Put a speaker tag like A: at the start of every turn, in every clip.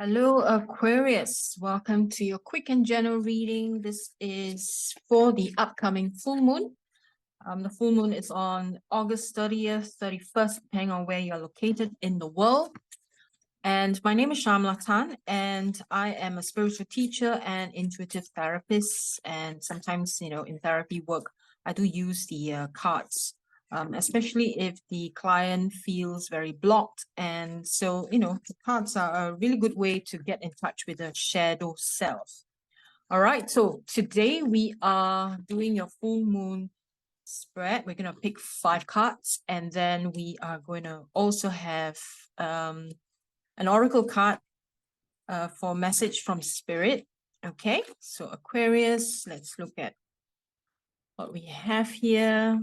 A: Hello, Aquarius. Welcome to your quick and general reading. This is for the upcoming full moon. The full moon is on August 30th, 31st, depending on where you're located in the world. And my name is Shamala, and I am a spiritual teacher and intuitive therapist. And sometimes, in therapy work, I do use the cards. Especially if the client feels very blocked. And so, the cards are a really good way to get in touch with the shadow self. All right, so today we are doing your full moon spread. We're going to pick 5 cards, and then we are going to also have an oracle card for message from spirit. Okay, so Aquarius, let's look at what we have here.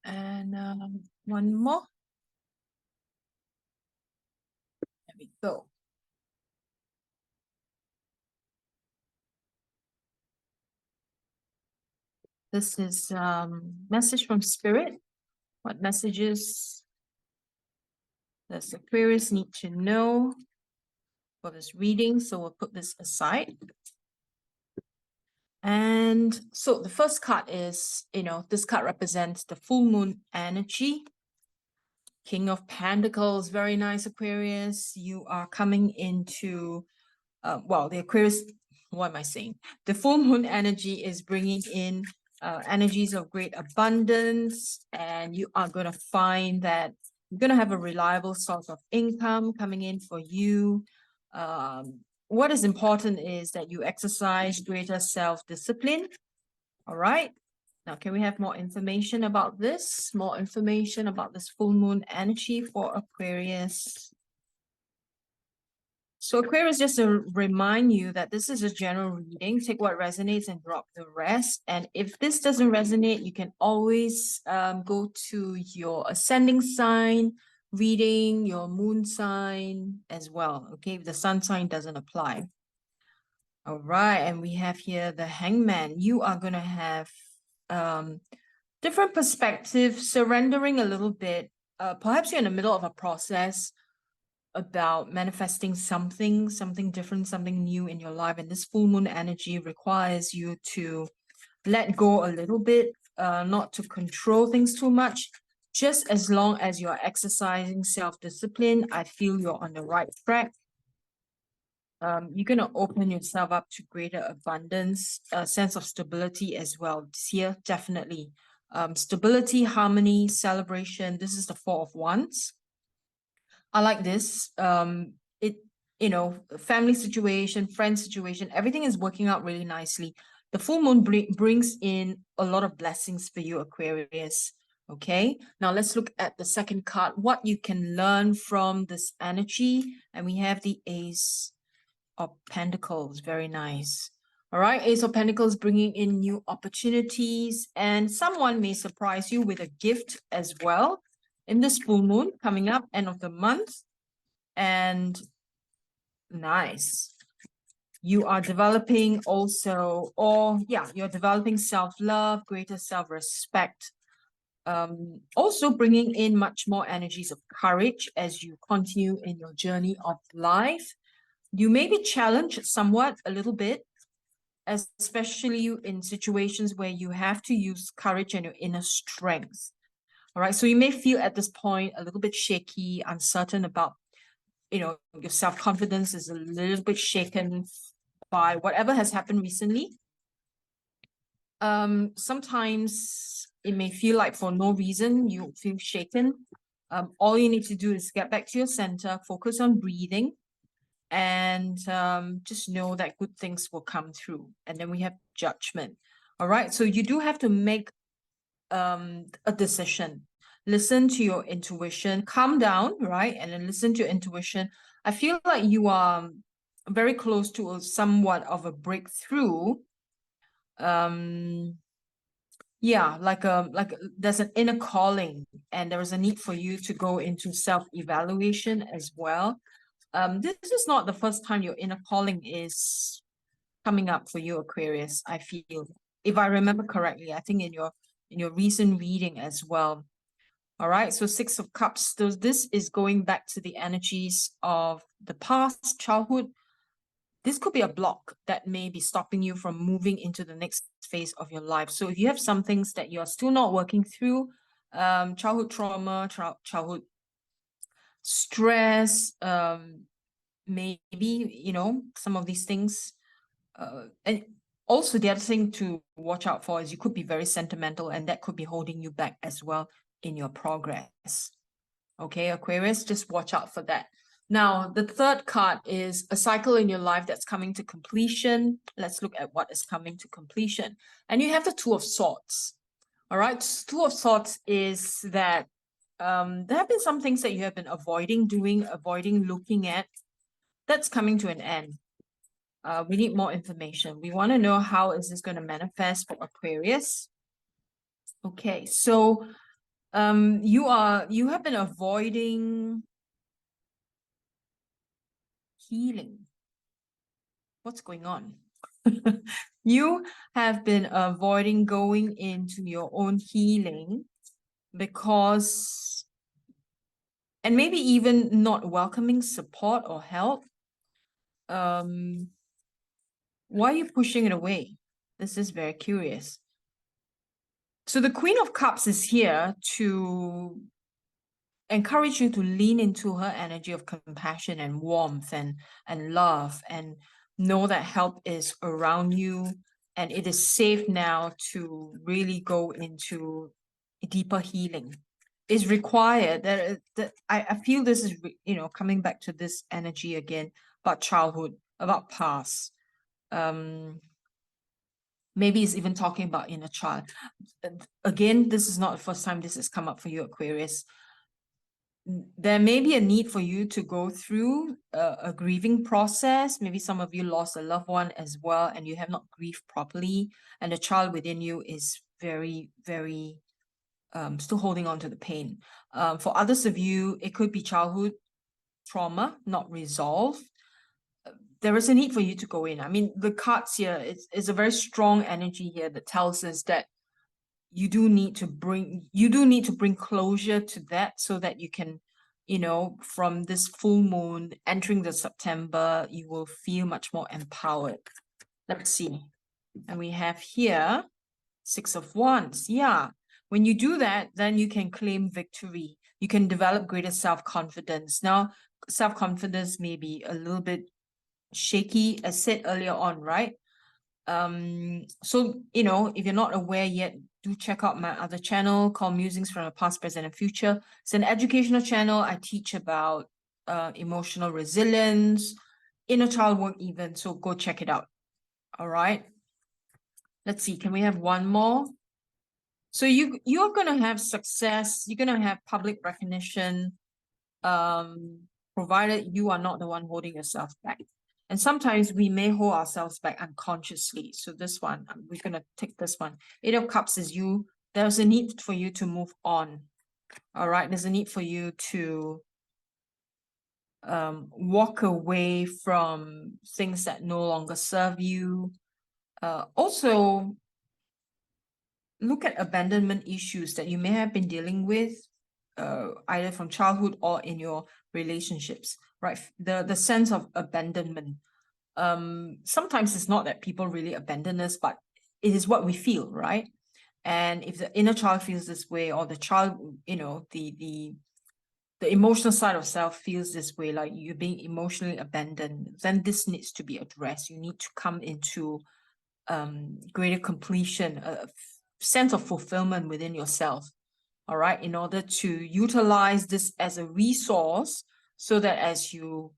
A: And one more. There we go. This is message from spirit. What messages does Aquarius need to know for this reading? So we'll put this aside. And so the first card is, this card represents the full moon energy. King of Pentacles, very nice, Aquarius. You are coming into, the Aquarius, what am I saying? The full moon energy is bringing in energies of great abundance, and you are going to find that you're going to have a reliable source of income coming in for you. What is important is that you exercise greater self-discipline. All right. Now, can we have more information about this? More information about this full moon energy for Aquarius. So Aquarius, just to remind you that this is a general reading. Take what resonates and drop the rest. And if this doesn't resonate, you can always go to your ascending sign reading, your moon sign as well. Okay, if the sun sign doesn't apply. All right, and we have here the Hangman. You are going to have different perspectives, surrendering a little bit. Perhaps you're in the middle of a process about manifesting something different, something new in your life. And this full moon energy requires you to let go a little bit, not to control things too much. Just as long as you're exercising self-discipline, I feel you're on the right track. You're going to open yourself up to greater abundance, a sense of stability as well. This year, definitely. Stability, harmony, celebration. This is the 4 of Wands. I like this. Family situation, friend situation, everything is working out really nicely. The full moon brings in a lot of blessings for you, Aquarius. Okay, now let's look at the second card, what you can learn from this energy. And we have the Ace of Pentacles. Very nice. All right, Ace of Pentacles bringing in new opportunities, and someone may surprise you with a gift as well in this full moon coming up, end of the month. And nice. You are developing also, you're developing self-love, greater self-respect. Also bringing in much more energies of courage as you continue in your journey of life. You may be challenged somewhat, a little bit, especially in situations where you have to use courage and your inner strength. All right, so you may feel at this point a little bit shaky, uncertain about, your self-confidence is a little bit shaken by whatever has happened recently. Sometimes it may feel like for no reason you feel shaken. All you need to do is get back to your center, focus on breathing, and just know that good things will come through. And then we have Judgment. All right, so you do have to make a decision. Listen to your intuition, calm down, right? And then listen to your intuition. I feel like you are very close to somewhat of a breakthrough. Like there's an inner calling, and there is a need for you to go into self-evaluation as well. This is not the first time your inner calling is coming up for you, Aquarius. I feel, if I remember correctly, I think in your recent reading as well. All right, so Six of Cups. So this is going back to the energies of the past, childhood. This could be a block that may be stopping you from moving into the next phase of your life. So if you have some things that you're still not working through, childhood trauma, childhood stress, maybe, you know, some of these things. And also the other thing to watch out for is you could be very sentimental, and that could be holding you back as well in your progress. Okay, Aquarius, just watch out for that. Now, the third card is a cycle in your life that's coming to completion. Let's look at what is coming to completion. And you have the Two of Swords. All right, Two of Swords is that there have been some things that you have been avoiding doing, avoiding looking at. That's coming to an end. We need more information. We want to know how is this going to manifest for Aquarius. Okay, so you have been avoiding healing. What's going on? You have been avoiding going into your own healing because, and maybe even not welcoming support or help. Why are you pushing it away? This is very curious. So the Queen of Cups is here to encourage you to lean into her energy of compassion and warmth and love, and know that help is around you, and it is safe now to really go into deeper healing is required. That I feel this is, you know, coming back to this energy again about childhood, about past. Maybe it's even talking about inner child. Again, this is not the first time this has come up for you, Aquarius. There may be a need for you to go through a grieving process. Maybe some of you lost a loved one as well, and you have not grieved properly, and the child within you is very, very still holding on to the pain. For others of you, it could be childhood trauma not resolved. There is a need for you to go in. I mean, the cards here is a very strong energy here that tells us that you do need to bring closure to that, so that you can, you know, from this full moon entering the September, you will feel much more empowered. Let's see. And we have here Six of Wands. Yeah. When you do that, then you can claim victory. You can develop greater self-confidence. Now, self-confidence may be a little bit shaky, as said earlier on, right? So, you know, if you're not aware yet, do check out my other channel called Musings from the Past, Present, and Future. It's an educational channel. I teach about emotional resilience, inner child work even. So go check it out. All right. Let's see. Can we have one more? So you're gonna have success. You're gonna have public recognition, provided you are not the one holding yourself back. And sometimes we may hold ourselves back unconsciously. So this one, we're going to take this one. Eight of Cups is you. There's a need for you to move on. All right. There's a need for you to walk away from things that no longer serve you. Also, look at abandonment issues that you may have been dealing with, either from childhood or in your relationships, right? The sense of abandonment. Sometimes it's not that people really abandon us, but it is what we feel, right? And if the inner child feels this way, or the child, you know, the emotional side of self feels this way, like you're being emotionally abandoned, then this needs to be addressed. You need to come into greater completion, a sense of fulfillment within yourself, all right, in order to utilize this as a resource, so that as you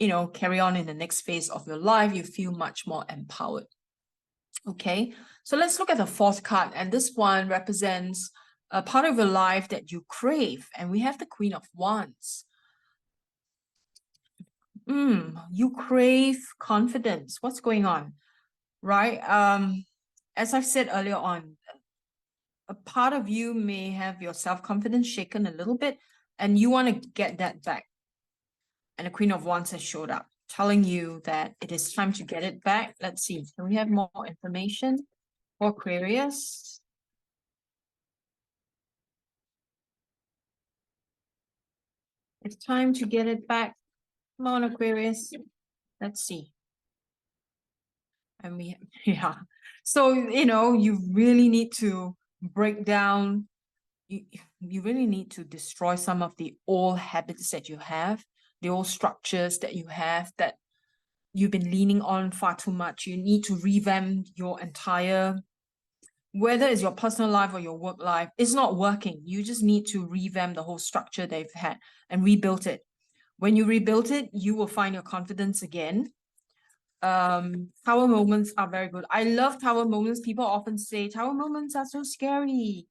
A: know, carry on in the next phase of your life, you feel much more empowered. Okay, so let's look at the fourth card, and this one represents a part of your life that you crave, and we have the Queen of Wands. You crave confidence. What's going on, right? As I've said earlier on, a part of you may have your self-confidence shaken a little bit, and you want to get that back. And the Queen of Wands has showed up, telling you that it is time to get it back. Let's see. Can we have more information for Aquarius? It's time to get it back. Come on, Aquarius. Let's see. And we, yeah. So, you really need to break down, you really need to destroy some of the old habits that you have, the old structures that you have that you've been leaning on far too much. You need to revamp your entire, whether it's your personal life or your work life, it's not working. You just need to revamp the whole structure they've had and rebuild it. When you rebuild it, you will find your confidence again. Tower moments are very good. I love tower moments. People often say tower moments are so scary.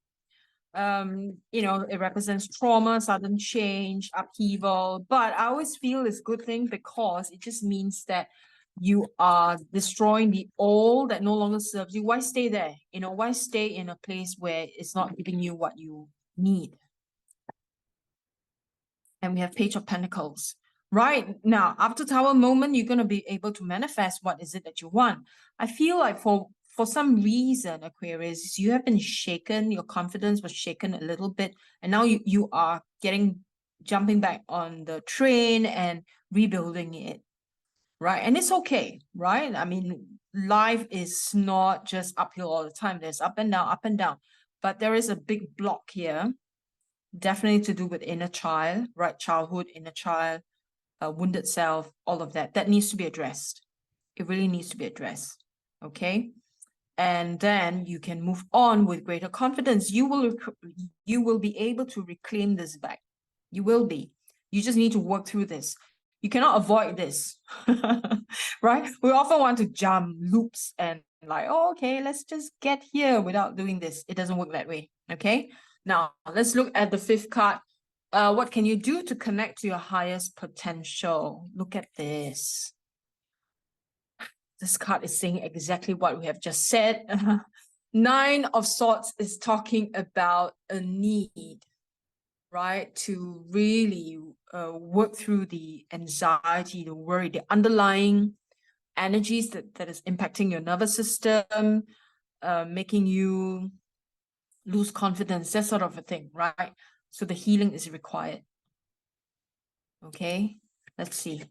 A: It represents trauma, sudden change, upheaval. But I always feel it's a good thing because it just means that you are destroying the old that no longer serves you. Why stay there? Why stay in a place where it's not giving you what you need? And we have Page of Pentacles. Right now, after Tower moment, you're going to be able to manifest what is it that you want. I feel like for some reason, Aquarius, you have been shaken, your confidence was shaken a little bit, and now you are jumping back on the train and rebuilding it, right? And it's okay, right? I mean, life is not just uphill all the time. There's up and down, but there is a big block here, definitely to do with inner child, right? Childhood, inner child, wounded self, all of that needs to be addressed. It really needs to be addressed. Okay. And then you can move on with greater confidence. You will be able to reclaim this back. You will be. You just need to work through this. You cannot avoid this, right? We often want to jump loops and like, oh, okay, let's just get here without doing this. It doesn't work that way. Okay. Now let's look at the fifth card. What can you do to connect to your highest potential? Look at this. This card is saying exactly what we have just said. Nine of Swords is talking about a need, right? To really work through the anxiety, the worry, the underlying energies that is impacting your nervous system, making you lose confidence, that sort of a thing, right? So the healing is required. Okay, let's see.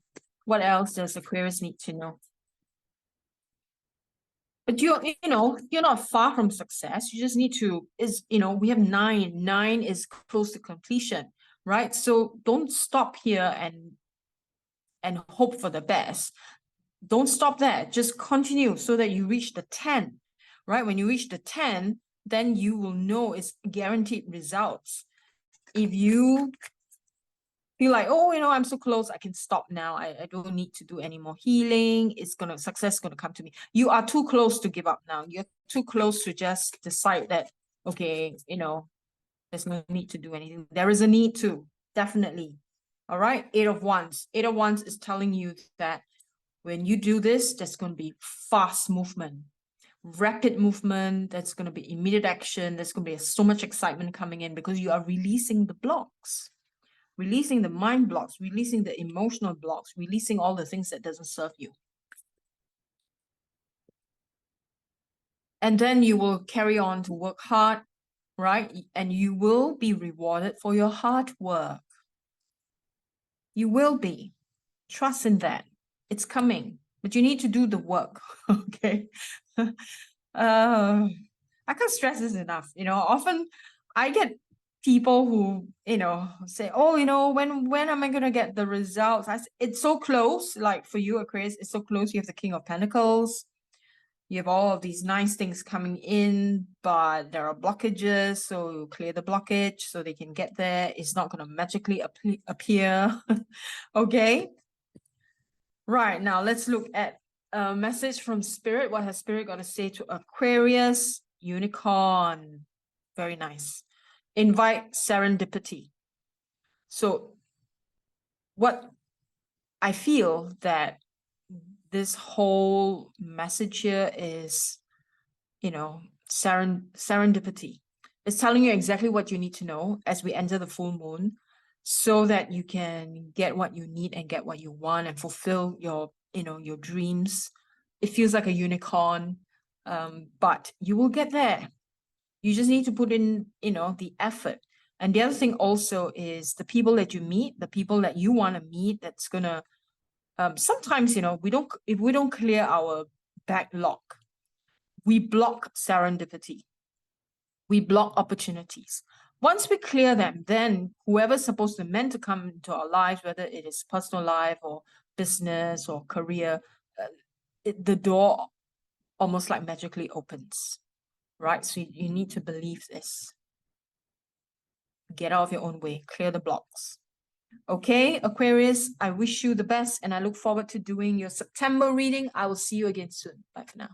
A: What else does Aquarius need to know? But you're not far from success. You just need to, we have nine. Nine is close to completion, right? So don't stop here and hope for the best. Don't stop there. Just continue so that you reach the 10, right? When you reach the 10, then you will know it's guaranteed results. If you feel like, oh, I'm so close, I can stop now. I don't need to do any more healing. Success is gonna come to me. You are too close to give up now. You're too close to just decide that, okay, there's no need to do anything. There is a need to, definitely. All right, Eight of Wands. Eight of Wands is telling you that when you do this, there's going to be fast movement, rapid movement. That's going to be immediate action. There's going to be so much excitement coming in because you are releasing the blocks, releasing the mind blocks, releasing the emotional blocks, releasing all the things that doesn't serve you. And then you will carry on to work hard, right? And you will be rewarded for your hard work. You will be. Trust in that. It's coming, but you need to do the work, okay? I can't stress this enough. Often I get people who, say, oh, when am I going to get the results? It's so close. Like for you, Aquarius, it's so close. You have the King of Pentacles. You have all of these nice things coming in, but there are blockages. So you clear the blockage so they can get there. It's not going to magically appear. Okay. Right. Now let's look at a message from Spirit. What has Spirit got to say to Aquarius? Unicorn. Very nice. Invite serendipity. So what I feel that this whole message here is, serendipity. It's telling you exactly what you need to know as we enter the full moon so that you can get what you need and get what you want and fulfill your dreams. It feels like a unicorn, but you will get there. You just need to put in, the effort. And the other thing also is the people that you meet, the people that you want to meet, that's gonna sometimes, you know, if we don't clear our backlog, we block serendipity, we block opportunities. Once we clear them, then whoever's supposed to meant to come into our lives, whether it is personal life or business or career, the door almost like magically opens, right? So you need to believe this. Get out of your own way, clear the blocks. Okay, Aquarius, I wish you the best and I look forward to doing your September reading. I will see you again soon. Bye for now.